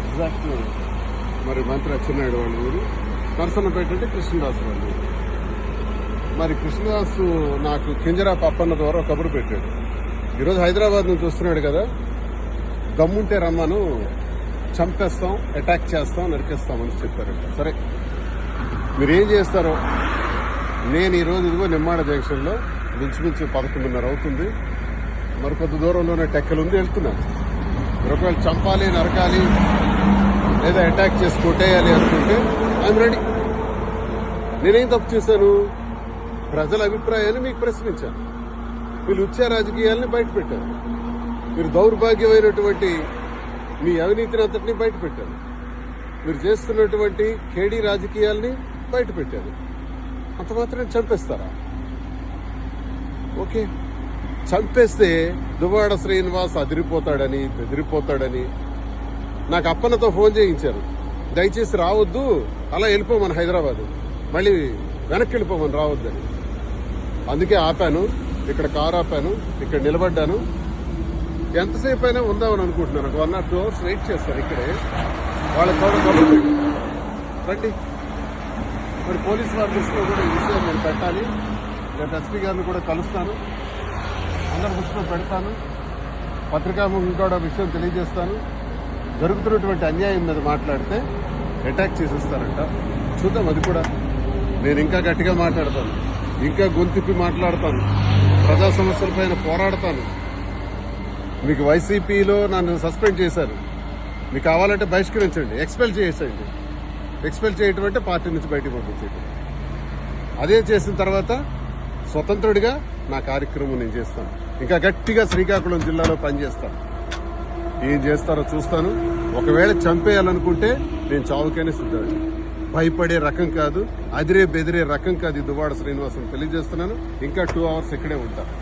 Exact మరి మంత్రి అచ్చెన్నాయుడు వాళ్ళ ఊరు, నరసన్నపేట అంటే కృష్ణదాసు వాళ్ళ ఊరు. మరి కృష్ణదాసు నాకు కింజరా పప్పన్న ద్వారా కబురు పెట్టాడు. ఈరోజు హైదరాబాద్ నుంచి వస్తున్నాడు కదా, దమ్ముంటే రమ్మను, చంపేస్తాం, అటాక్ చేస్తాం, నరికేస్తామని చెప్పారంట. సరే మీరేం చేస్తారో. నేను ఈరోజు ఇదిగో నిమ్మాడ జంక్షన్లో మించుమించు 11:30 అవుతుంది. మరి కొద్ది దూరంలోనే టెక్కలు ఉంది, వెళ్తున్నాను. మీరు ఒకవేళ చంపాలి, నరకాలి, లేదా అటాక్ చేసి కొట్టేయాలి అనుకుంటే ఐఎమ్ రెడీ. నేనేం తప్పు చేశాను? ప్రజల అభిప్రాయాన్ని మీకు ప్రశ్నించాను. వీళ్ళు ఉచ్చ రాజకీయాలని బయట పెట్టారు. మీరు దౌర్భాగ్యమైనటువంటి మీ అవినీతిని అంతటినీ బయట పెట్టారు. మీరు చేస్తున్నటువంటి కేడీ రాజకీయాల్ని బయట పెట్టారు. అంత మాత్రం చంపేస్తారా? ఓకే, చంపేస్తే దువ్వాడ శ్రీనివాస్ అదిరిపోతాడని, బెదిరిపోతాడని నాకు అప్పన్నతో ఫోన్ చేయించారు. దయచేసి రావద్దు, అలా వెళ్ళిపోమని హైదరాబాద్, మళ్ళీ వెనక్కి వెళ్ళిపోమని రావద్దని. అందుకే ఆపాను, ఇక్కడ కారు ఆపాను, ఇక్కడ నిలబడ్డాను. ఎంతసేపు అయినా ఉందామని అనుకుంటున్నాను. ఒక 1 or 2 hours వెయిట్ చేస్తాను ఇక్కడే. వాళ్ళకి కూడా కబురు రండి. మరి పోలీసు వారి దృష్టిలో కూడా ఈ విషయం నేను పెట్టాలి. రేపు ఎస్పీ గారిని కూడా కలుస్తాను, అందరి దృష్టిలో పెడతాను, పత్రికాముఖం కూడా విషయం తెలియజేస్తాను. జరుగుతున్నటువంటి అన్యాయం మీద మాట్లాడితే అటాక్ చేసేస్తారంట. చూద్దాం, అది కూడా. నేను ఇంకా గట్టిగా మాట్లాడతాను, ఇంకా గొంతిప్పి మాట్లాడతాను, ప్రజా సమస్యలపైన పోరాడతాను. మీకు వైసీపీలో నన్ను సస్పెండ్ చేశారు, మీకు కావాలంటే బహిష్కరించండి, ఎక్స్పెల్ చేసేయండి. ఎక్స్పెల్ చేయటం అంటే పార్టీ నుంచి బయటకు పంపించేయటం. అదే చేసిన తర్వాత స్వతంత్రుడిగా నా కార్యక్రమం నేను చేస్తాను. ఇంకా గట్టిగా శ్రీకాకుళం జిల్లాలో పనిచేస్తాను. ఏం చేస్తారో చూస్తాను. ఒకవేళ చంపేయాలనుకుంటే నేను చావుకైనా సిద్ధండి. భయపడే రకం కాదు, అదిరే బెదిరే రకం కాదు ఈ దువ్వాడ శ్రీనివాసన్ తెలియజేస్తున్నాను. ఇంకా 2 hours ఇక్కడే ఉంటాను.